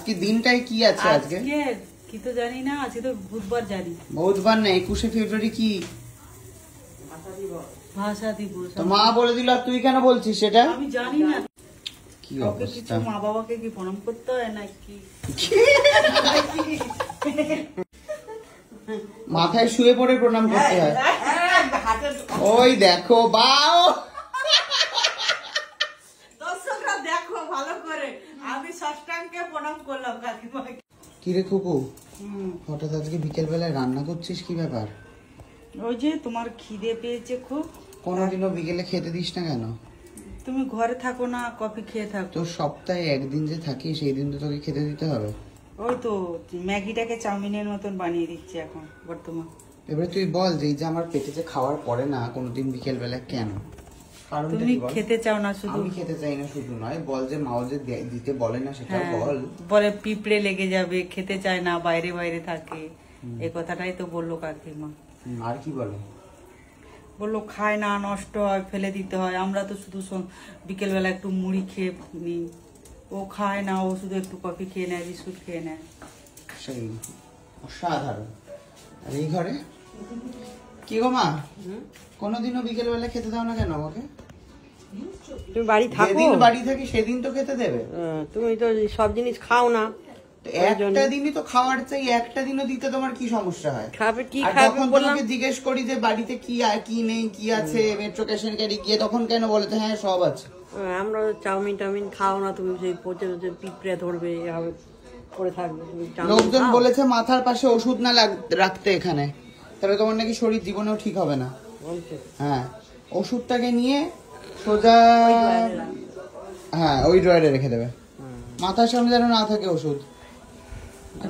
আজকে দিনটাই কি আছে আজকে কি তো জানি না, আজকে তো বুধবার জানি। বুধবার না, 21শে ফেব্রুয়ারি কি ভাষা দিবস। তো মা বলে দিল, আর তুই কেন বলছিস সেটা? আমি জানি না। কি অবস্থা, মা বাবাকে কি প্রণাম করতে হয় নাকি? মাথায় শুয়ে পড়ে প্রণাম করতে হয়? ওই দেখো বাও, দর্শকরা দেখো ভালো করে, আমি ষষ্ঠাঙ্গে প্রণাম করলাম কাকিমাকে। কি রে খুকু, হঠাৎ আজকে বিকেল বেলায় রান্না করছিস, কি ব্যাপার? ওই যে তোমার খিদে পেয়েছে খুব। কোনোদিনও বিকেলে খেতে দিস না কেন? তুমি ঘরে থাকো না, কফি খেয়ে থাকো। তো সপ্তাহে একদিন যে থাকি সেই দিন তো তোকে খেতে দিতে হবে। ওই তো ম্যাগিটাকে চাউমিনের মতন বানিয়ে দিচ্ছি এখন বর্তমান। এবারে তুই বল যে এই যে আমার পেটে যে খাওয়ার পরে না কোনোদিন বিকেল বেলা কেন? তুমি খেতে চাও না শুধু? আমি খেতে চাই না শুধু নয়, বল যে মাও যে দিতে বলে না সেটা বল। বলে পিঁপড়ে লেগে যাবে, খেতে চায় না, বাইরে বাইরে থাকে, এই কথাটাই তো বললো কাকিমা। আর কি বলে? বললো খায় না, নষ্ট হয়, ফেলে দিতে হয়। আমরা তো শুধু বিকেল বেলা একটু মুড়ি খেয়ে নিই, ও খায় না, ও শুধু একটু কফি খেয়ে নেয়, বিস্কুট খেয়ে নেয়। সেই অসাধারণ। আর এই ঘরে কি গো মা, কোনোদিনও বিকেল বেলা খেতে দাও না কেন আমাকে? তুমি বাড়ি থাকো? যেদিন বাড়ি থাকি সেদিন তো খেতে দেবে। তুমি তো সব জিনিস খাও না। একটা দিনই তো খাওয়ার চাই, একটা দিনও দিতে তোমার কি সমস্যা হয়? খাবে কি আর খাবে তখন বললাম। তোমাকে জিজ্ঞেস করি যে বাড়িতে কি আর কি নেই, কি আছে, মেট্রো ক্যাশন ক্যারি গিয়ে তখন কেন বলতে হ্যাঁ সব আছে? আমরা চাউমিন টাউমিন খাও না, তুমি সেই পচে পচে পিঁপড়ে ধরবে এভাবে করে থাকবে। লোকজন বলেছে মাথার পাশে ওষুধ না রাখতে এখানে, তাহলে তোমার নাকি শরীর জীবনেও ঠিক হবে না। হ্যাঁ, ওষুধটাকে নিয়ে সোজা হ্যাঁ ওই ড্রয়ারে রেখে দেবে, মাথার সামনে যেন না থাকে ওষুধ।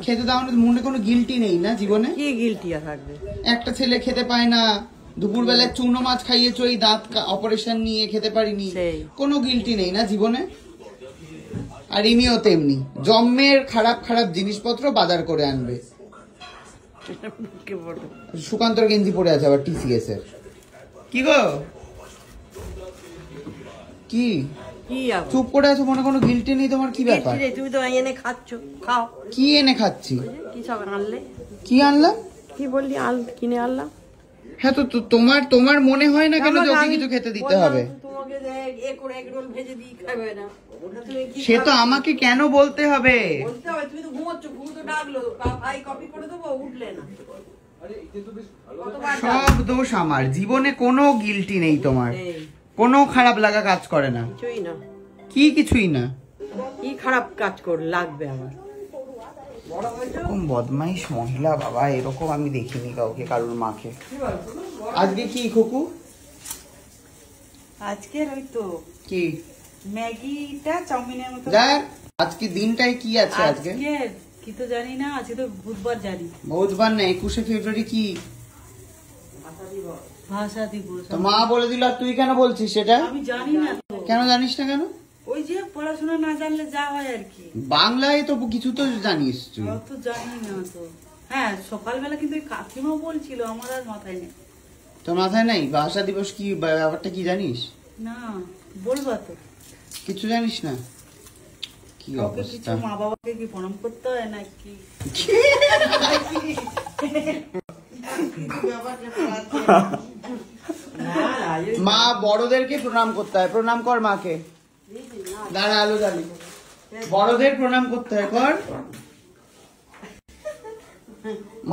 খেতে দাও না, মনে কোনো গিল্টি নেই না জীবনে? কি গিল্টি থাকবে? একটা ছেলে খেতে পায় না, দুপুর বেলায় চুনো মাছ খাইয়েছো, এই দাঁত অপারেশন নিয়ে খেতে পারিনি, কোনো গিল্টি নেই না জীবনে? আর ইনিও তেমনি জন্মের খারাপ খারাপ জিনিসপত্র বাজার করে আনবে। সুকান্তর গেঞ্জি পড়ে আছে আবার টিসিএস এর। কি গো কি চুপ করে আছো, মনে কোনো গিল্টি নেই তোমার? কি ব্যাপার? তুমি তো এনে খাচ্ছ, খাও। কি এনে খাচ্ছি? কি সব আনলে? কি আনলাম? কি বললি কিনে আনলাম? হ্যাঁ, তো তোমার মনে হয় না কেন যে ওকে কিছু খেতে দিতে হবে? তোমাকে এ করে এগ রোল ভেজে দিই, খাবে না? সে তো আমাকে কেন বলতে হবে? বলতে হবে, তুমি তো ঘুমোচ্ছ, ঘুম তো ডাকলো, ভাই কফি করে দেবো, উঠলে না। সব দোষ আমার, জীবনে কোনো গিল্টি নেই তোমার, কোনো খারাপ লাগা কাজ করে না। কিছুই না। কি কিছুই না? কি খারাপ কাজ করে লাগবে আমার? এরকম বদমাইশ মহিলা বাবা, এরকম আমি দেখিনি কাউকে, কারোর মাকে। আজকে কি খুকু? আজকে ওই তো কি ম্যাগিটা চাউমিনের মতো। আজকে দিনটাই কি আছে আজকে? কি তো জানি না, আজকে তো বুধবার জানি। বুধবার না, 21শে ফেব্রুয়ারি কি ভাষা দিবস। তো মা বলে দিল, আর তুই কেন বলছিস সেটা? আমি জানি না তো। কেন জানিস না কেন? ওই যে পড়াশোনা না জানলে যা হয় আর কি। বাংলায় তো কিছু তো জানিস তুই? অত জানি না তো। হ্যাঁ, সকালবেলা কিন্তু কাকিমাও বলছিল, আমার আর মাথায় নেই। তোর মাথায় নেই? ভাষা দিবস কি ব্যাপারটা কি জানিস না, বলবা তো। কিছু জানিস না? কি অবস্থা, মা বাবাকে কি প্রণাম করতে হয় নাকি? মা বড়দেরকে প্রণাম করতে হয়, প্রণাম কর মাকে। দাঁড়া আলো জ্বালি, বড়দের প্রণাম করতে হয়, কর।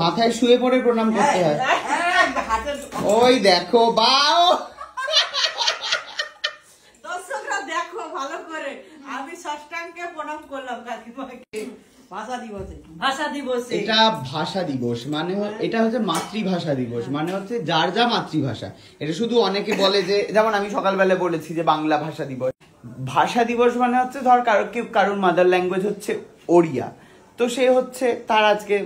মাথায় শুয়ে পড়ে প্রণাম করতে হয়। ওই দেখো বাও, দর্শকরা দেখো ভালো করে, আমি ষষ্ঠাঙ্গে প্রণাম করলাম কাকিমাকে। ভাষা দিবসে। ভাষা দিবসে এটা ভাষা দিবস মানে, এটা হচ্ছে মাতৃভাষা দিবস মানে হচ্ছে যার যা মাতৃভাষা। এটা শুধু অনেকে বলে যে, যেমন আমি সকালবেলা বলেছি যে বাংলা ভাষা দিবস। ভাষা দিবস মানে হচ্ছে ধর কারোর মাদার ল্যাঙ্গুয়েজ হচ্ছে ওড়িয়া, তো সে হচ্ছে তার আজকে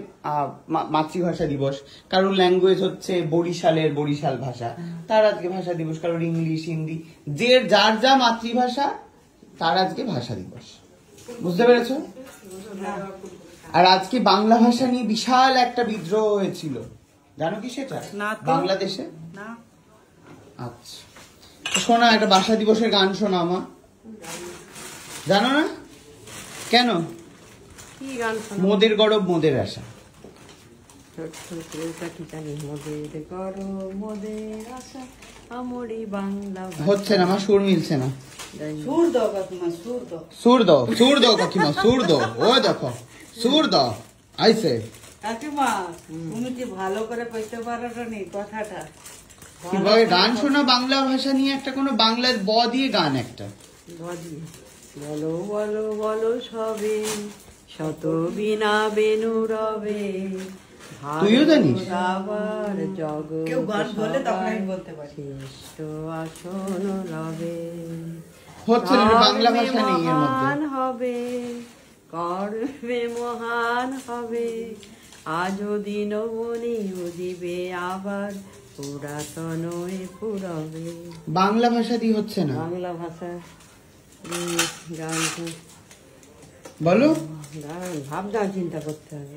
মাতৃভাষা দিবস। কারোর ল্যাঙ্গুয়েজ হচ্ছে বরিশালের বরিশাল ভাষা, তার আজকে ভাষা দিবস। কারোর ইংলিশ, হিন্দি, যার যা মাতৃভাষা তার আজকে ভাষা দিবস। বুঝতে পেরেছো? আর আজকে বাংলা ভাষা নিয়ে বিশাল একটা বিদ্রোহ হয়েছিল, জানো কি সেটা? বাংলাদেশে না। আচ্ছা, শোনা একটা ভাষা দিবসের গান শোনা আমার। জানো না কেন? কি কি গান শোনো? মোদের গরব মোদের আশা। ওটা কি জানি, মোদের গরব মোদের আশা আমরি বাংলা ভাষা। হচ্ছে না, আমার সুর মিলছে না। সুর দাও কাকিমা, সুর দাও। সুর দাও কাকিমা, সুর দাও। ও দেখো, সুর দাও আইসে। কাকিমা তুমি কি ভালো করে কইতে পারো না কথাটা? কিভাবে গান শোনা বাংলা ভাষা নিয়ে, একটা কোনো বাংলার ব দিয়ে গান একটা। বলো বলো বলো সবে, শত বিনা বেনু রবে, তুইও জানিস? আবার জগৎ কেউ গান বলে তখন আমি বলতে পারি। শ্রেষ্ঠ আসন রবে, হচ্ছে না, বাংলা ভাষা নেই এর মধ্যে। মহান হবে, কর্মে মহান হবে, আজও দিনমণি উদিবে আবার, পুরাতন পুরবে। বাংলা ভাষা দিয়ে হচ্ছে না। বাংলা ভাষা গান বলো। ভাবনা চিন্তা করতে হবে।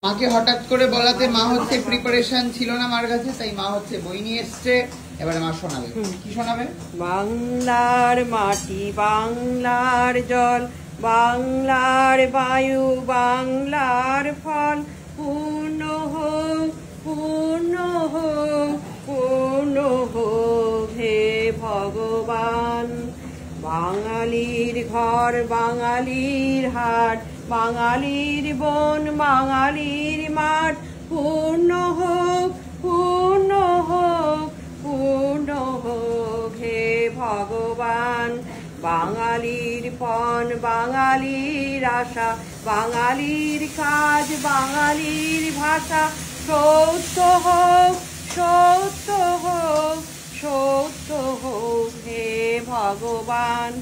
মাকে হঠাৎ করে বলাতে মা হচ্ছে প্রিপারেশন ছিল না মার কাছে, তাই মা হচ্ছে বই নিয়ে এসছে, এবারে মা শোনাবে। কি শোনাবে? বাংলার মাটি, বাংলার জল, বাংলার বায়ু, বাংলার ফল, পূর্ণ হোক, পূর্ণ হোক, পূর্ণ হোক হে ভগবান। বাঙালির ঘর, বাঙালির হাট, বাঙালির বন, বাঙালির মাঠ, পূর্ণ হোক, পূর্ণ হোক, পূর্ণ হোক হে ভগবান। বাঙালির পণ, বাঙালির আশা, বাঙালির কাজ, বাঙালির ভাষা, সত্য হোক, সত্য হোক, সত্য হোক হে ভগবান।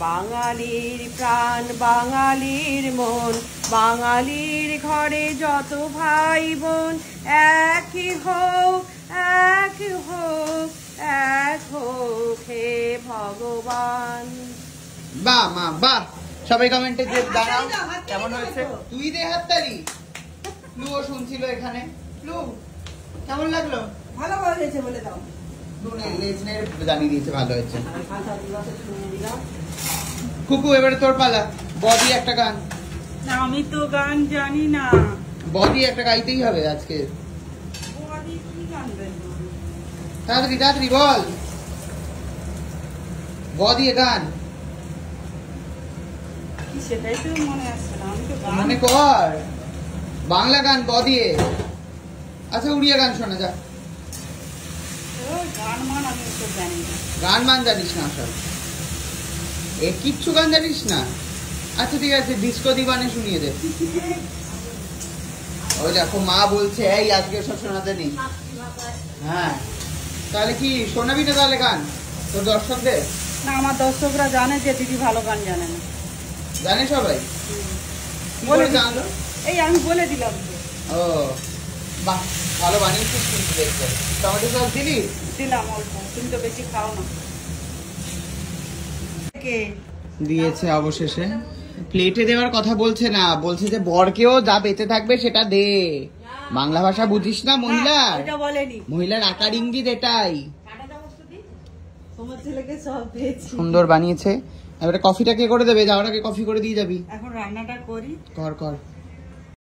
বাঙালির প্রাণ, বাঙালির মন, বাঙালির ঘরে যত ভাই বোন, একই হোক, এক হোক, এক হোক হে ভগবান। বাহ মা বাহ, সবাই কমেন্টে যে দাঁড়াও কেমন হয়েছে। তুই দে হাততালি। লুও শুনছিল এখানে। লু কেমন লাগলো? ভালো হয়েছে বলে দাও। দুনের লেজনের জানিয়ে দিয়েছে ভালো হয়েছে। কুকু এবারে তোর পালা, বডি একটা গান। না আমি তো গান জানি না। বডি একটা গাইতেই হবে আজকে। বড়ি কি গান গাইবো? তাড়াতাড়ি তাড়াতাড়ি বল, বডি গান কি সেটাই তো মনে আসছে না। আমি তো গান মনে কর, বাংলা গান বডি। আচ্ছা উড়িয়া গান শোনা যা। গান মান আমি তো জানি না। গান মান জানিস না আসল? এ কিচ্ছু গান জানিস না? আচ্ছা ঠিক আছে, ডিস্কো দিবানে শুনিয়ে দে। ওই দেখো মা বলছে এই আজকে সব শোনাতে নেই। হ্যাঁ তাহলে কি শোনাবি না তাহলে গান তোর দর্শকদের? না আমার দর্শকরা জানে যে দিদি ভালো গান জানে না। জানে সবাই? কি বলে করে জানলো? এই আমি বলে দিলাম তো। ও বাহ, ভালো বানিয়েছিস কিন্তু দেখতে। টমেটো সস দিলি? দিলাম অল্প, তুমি তো বেশি খাও না। কে দিয়েছে অবশেষে। প্লেটে দেওয়ার কথা বলছে না, বলছে যে বরকেও যা বেঁচে থাকবে সেটা দে। বাংলা ভাষা বুঝিস না মহিলা? এটা বলেনি। মহিলার আকার ইঙ্গিত এটাই। তোমার ছেলেকে সব দিয়েছি। সুন্দর বানিয়েছে। এবারে কফিটা কে করে দেবে? যাওয়ার আগে কফি করে দিয়ে যাবি। এখন রান্নাটা করি। কর কর।